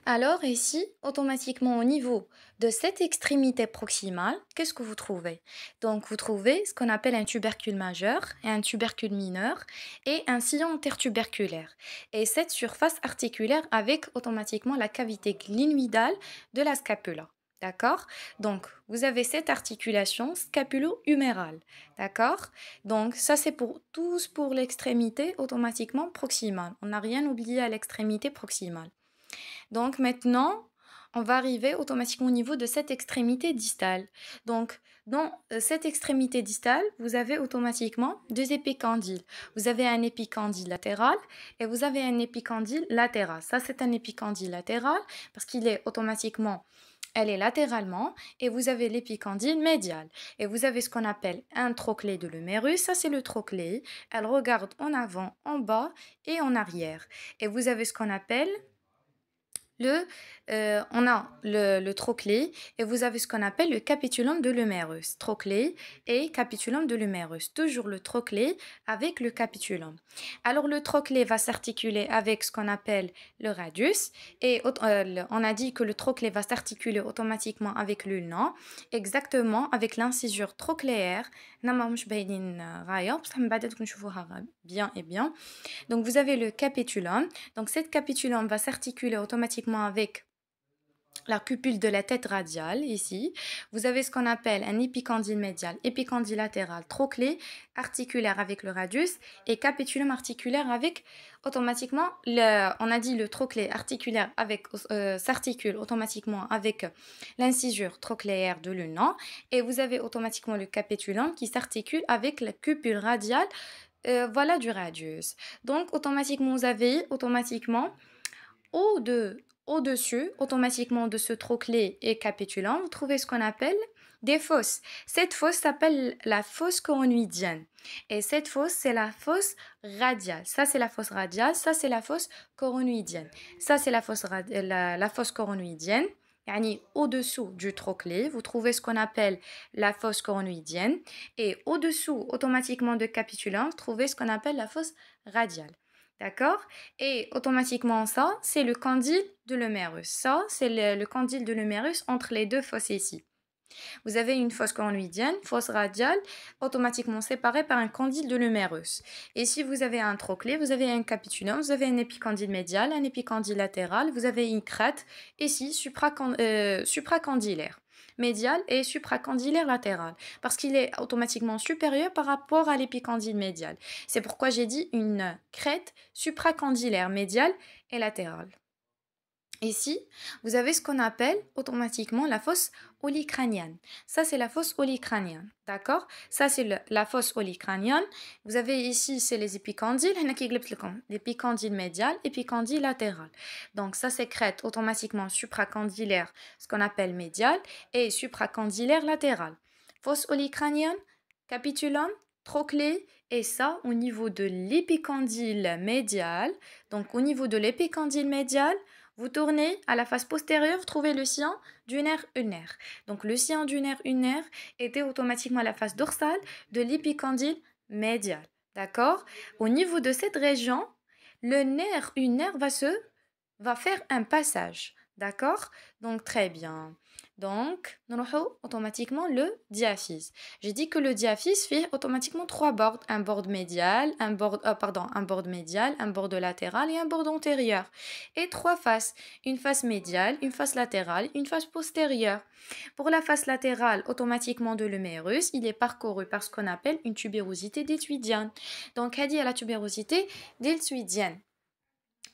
Alors ici, automatiquement au niveau de cette extrémité proximale, qu'est-ce que vous trouvez? Donc vous trouvez ce qu'on appelle un tubercule majeur et un tubercule mineur et un sillon intertuberculaire. Et cette surface articulaire avec automatiquement la cavité glynoïdale de la scapula. D'accord? Donc, vous avez cette articulation scapulo-humérale. D'accord? Donc, ça, c'est pour tous pour l'extrémité automatiquement proximale. On n'a rien oublié à l'extrémité proximale. Donc maintenant, on va arriver automatiquement au niveau de cette extrémité distale. Donc, dans cette extrémité distale, vous avez automatiquement deux épicondyles. Vous avez un épicondyle latéral et vous avez un épicondyle latéral. Ça, c'est un épicondyle latéral parce qu'il est automatiquement, elle est latéralement et vous avez l'épicondyle médial. Et vous avez ce qu'on appelle un trochlé de l'humérus. Ça, c'est le trochlé. Elle regarde en avant, en bas et en arrière. Et vous avez ce qu'on appelle on a le trochlé et vous avez ce qu'on appelle le capitulum de l'humérus. Trochlé et capitulum de l'humérus. Toujours le trochlé avec le capitulum. Alors le trochlé va s'articuler avec ce qu'on appelle le radius et on a dit que le trochlé va s'articuler automatiquement avec l'ulna, exactement avec l'incisure trochléaire. Bien et bien. Donc vous avez le capitulum. Donc cette capitulum va s'articuler automatiquement avec la cupule de la tête radiale, ici. Vous avez ce qu'on appelle un épicondyle médial, épicondyle latéral, trochlé articulaire avec le radius et capitulum articulaire avec automatiquement, on a dit le trochlé articulaire avec s'articule automatiquement avec l'incisure trochléaire de l'ulna et vous avez automatiquement le capitulum qui s'articule avec la cupule radiale voilà du radius. Donc automatiquement vous avez automatiquement au de au-dessus, automatiquement de ce trochlé et capitulum, vous trouvez ce qu'on appelle des fosses. Cette fosse s'appelle la fosse coronoïdienne. Et cette fosse, c'est la fosse radiale. Ça, c'est la fosse radiale. Ça, c'est la fosse coronoïdienne. Ça, c'est la fosse coronoïdienne. Yani, au-dessous du trochlé, vous trouvez ce qu'on appelle la fosse coronoïdienne. Et au-dessous, automatiquement de capitulum, vous trouvez ce qu'on appelle la fosse radiale. D'accord? Et automatiquement, ça, c'est le condyle de l'humérus. Ça, c'est le condyle de l'humérus entre les deux fosses ici. Vous avez une fosse coronoïdienne, fosse radiale, automatiquement séparée par un condyle de l'humérus. Et si vous avez un trochlé, vous avez un capitulum, vous avez un épicondyle médial, un épicondyle latéral, vous avez une crête ici supracondylaire médial et supracondylaire latéral parce qu'il est automatiquement supérieur par rapport à l'épicondyle médial. C'est pourquoi j'ai dit une crête supracondylaire médiale et latérale. Ici, vous avez ce qu'on appelle automatiquement la fosse olicrânienne. Ça, c'est la fosse olicrânienne. D'accord? Ça, c'est la fosse olicrânienne. Vous avez ici, c'est les épicondyles. L'épicondyle médial, épicondyle latéral. Donc, ça sécrète automatiquement supracondylaire, ce qu'on appelle médial, et supracondylaire latéral. Fosse olicrânienne, capitulum, trochlé, et ça au niveau de l'épicondyle médial. Donc, au niveau de l'épicondyle médial, vous tournez à la face postérieure, vous trouvez le sillon du nerf ulnaire. Donc le sillon du nerf ulnaire était automatiquement à la face dorsale de l'épicondyle médial. D'accord? Au niveau de cette région, le nerf ulnaire va faire un passage. D'accord? Donc très bien. Donc, nous avons automatiquement le diaphyse. J'ai dit que le diaphyse fait automatiquement trois bords. Un bord médial, un bord médial, un bord latéral et un bord antérieur. Et trois faces. Une face médiale, une face latérale, une face postérieure. Pour la face latérale, automatiquement de l'humérus, il est parcouru par ce qu'on appelle une tubérosité deltoïdienne. Donc, à dire la tubérosité deltoïdienne.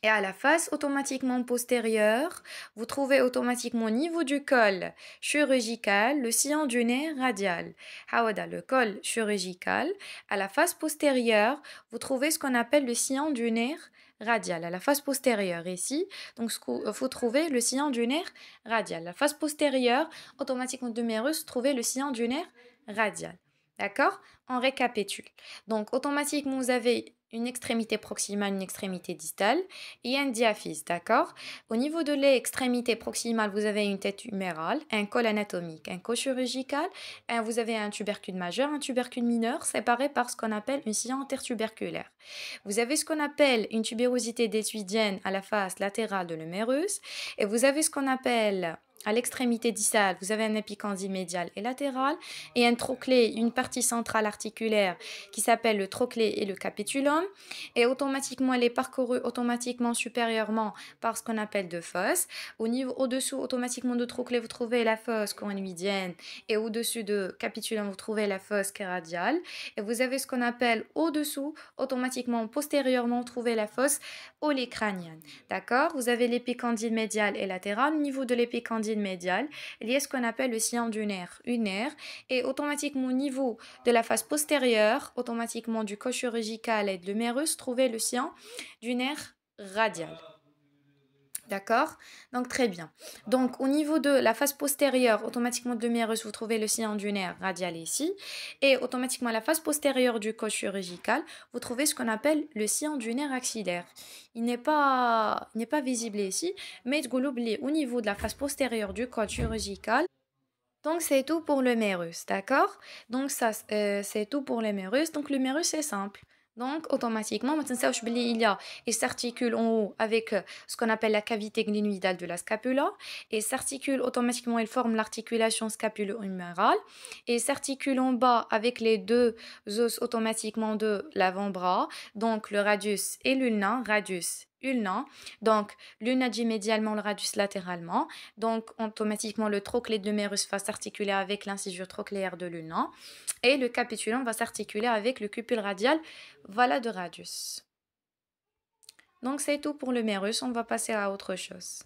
Et à la face automatiquement postérieure, vous trouvez automatiquement au niveau du col chirurgical le sillon du nerf radial. Hawada, le col chirurgical. À la face postérieure, vous trouvez ce qu'on appelle le sillon du nerf radial. À la face postérieure ici, donc vous trouvez le sillon du nerf radial. La face postérieure, automatiquement de mérus, trouvez le sillon du nerf radial. D'accord? On récapitule. Donc, automatiquement, vous avez une extrémité proximale, une extrémité distale et un diaphyse, d'accord? Au niveau de l'extrémité proximale, vous avez une tête humérale, un col anatomique, un col chirurgical, vous avez un tubercule majeur, un tubercule mineur, séparés par ce qu'on appelle une scion intertuberculaire. Vous avez ce qu'on appelle une tubérosité détuidienne à la face latérale de l'humérus et vous avez ce qu'on appelle à l'extrémité distale, vous avez un épicondyle médial et latéral et un trochlée, une partie centrale articulaire qui s'appelle le trochlée et le capitulum. Et automatiquement, elle est parcourue automatiquement supérieurement par ce qu'on appelle deux fosses. Au-dessous, automatiquement de trochlée, vous trouvez la fosse coronioïdienne et au-dessus de capitulum, vous trouvez la fosse radiale. Et vous avez ce qu'on appelle au-dessous, automatiquement, postérieurement, vous trouvez la fosse olécrânienne. D'accord? Vous avez l'épicondyle médial et latéral. Au niveau de l'épicondyle médial, il y a ce qu'on appelle le sillon du nerf unaire et automatiquement au niveau de la face postérieure, automatiquement du col chirurgical et de l'humérus, trouver le sillon du nerf radial. D'accord? Donc très bien. Donc au niveau de la face postérieure, automatiquement de l'humérus, vous trouvez le sillon du nerf radial ici. Et automatiquement la face postérieure du col chirurgical, vous trouvez ce qu'on appelle le sillon du nerf axillaire. Il n'est pas visible ici, mais au niveau de la face postérieure du col chirurgical, donc c'est tout pour le mérus, d'accord? Donc ça, c'est tout pour le mérus. Donc le mérus c'est simple. Donc automatiquement, maintenant il s'articule en haut avec ce qu'on appelle la cavité glénoïdale de la scapula et s'articule automatiquement, il forme l'articulation scapulo-humérale et s'articule en bas avec les deux os automatiquement de l'avant-bras, donc le radius et l'ulna, radius ulna. Donc l'ulna dit médialement, le radius latéralement. Donc, automatiquement, le trochlée de l'humérus va s'articuler avec l'incisure trochléaire de l'ulna et le capitulum va s'articuler avec le cupule radial, voilà de radius. Donc, c'est tout pour l'humérus. On va passer à autre chose.